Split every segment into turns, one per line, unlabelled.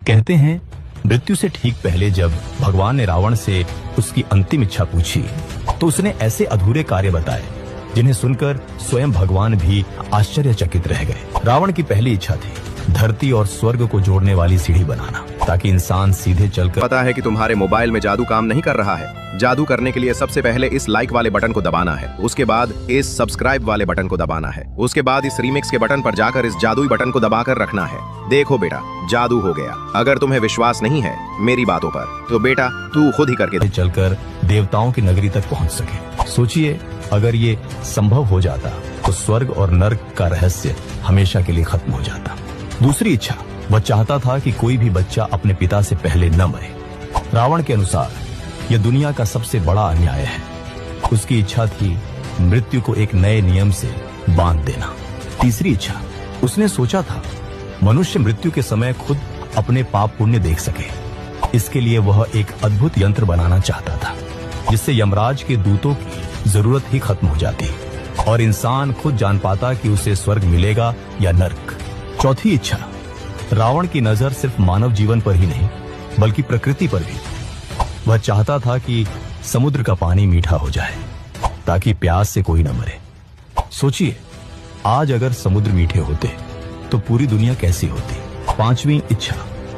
कहते हैं मृत्यु से ठीक पहले जब भगवान ने रावण से उसकी अंतिम इच्छा पूछी तो उसने ऐसे अधूरे कार्य बताए जिन्हें सुनकर स्वयं भगवान भी आश्चर्यचकित रह गए। रावण की पहली इच्छा थी धरती और स्वर्ग को जोड़ने वाली सीढ़ी बनाना ताकि इंसान सीधे चलकर।
पता है कि तुम्हारे मोबाइल में जादू काम नहीं कर रहा है। जादू करने के लिए सबसे पहले इस लाइक वाले बटन को दबाना है, उसके बाद इस सब्सक्राइब वाले बटन को दबाना है, उसके बाद इस रीमिक्स के बटन पर जाकर इस जादुई बटन को दबाकर रखना है। देखो बेटा, जादू हो गया। अगर तुम्हें विश्वास नहीं है मेरी बातों पर तो बेटा तू खुद ही करके
चलकर देवताओं की नगरी तक पहुंच सके। सोचिए अगर ये संभव हो जाता तो स्वर्ग और नर्क का रहस्य हमेशा के लिए खत्म हो जाता। दूसरी इच्छा, वह चाहता था कि कोई भी बच्चा अपने पिता से पहले न मरे। रावण के अनुसार यह दुनिया का सबसे बड़ा अन्याय है। उसकी इच्छा थी मृत्यु को एक नए नियम से बांध देना। तीसरी इच्छा, उसने सोचा था मनुष्य मृत्यु के समय खुद अपने पाप पुण्य देख सके। इसके लिए वह एक अद्भुत यंत्र बनाना चाहता था जिससे यमराज के दूतों की जरूरत ही खत्म हो जाती और इंसान खुद जान पाता कि उसे स्वर्ग मिलेगा या नर्क। चौथी इच्छा, रावण की नजर सिर्फ मानव जीवन पर ही नहीं बल्कि प्रकृति पर भी। वह चाहता था कि समुद्र का पानी मीठा हो जाए ताकि प्यास से कोई न मरे। सोचिए आज अगर समुद्र मीठे होते तो पूरी दुनिया कैसी होती। पांचवी इच्छा,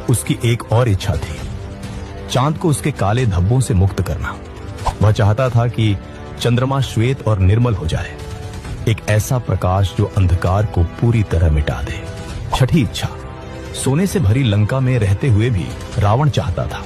उसकी एक और इच्छा थी चांद को उसके काले धब्बों से मुक्त करना। वह चाहता था कि चंद्रमा श्वेत और निर्मल हो जाए, एक ऐसा प्रकाश जो अंधकार को पूरी तरह मिटा दे। छठी इच्छा, सोने से भरी लंका में रहते हुए भी रावण चाहता था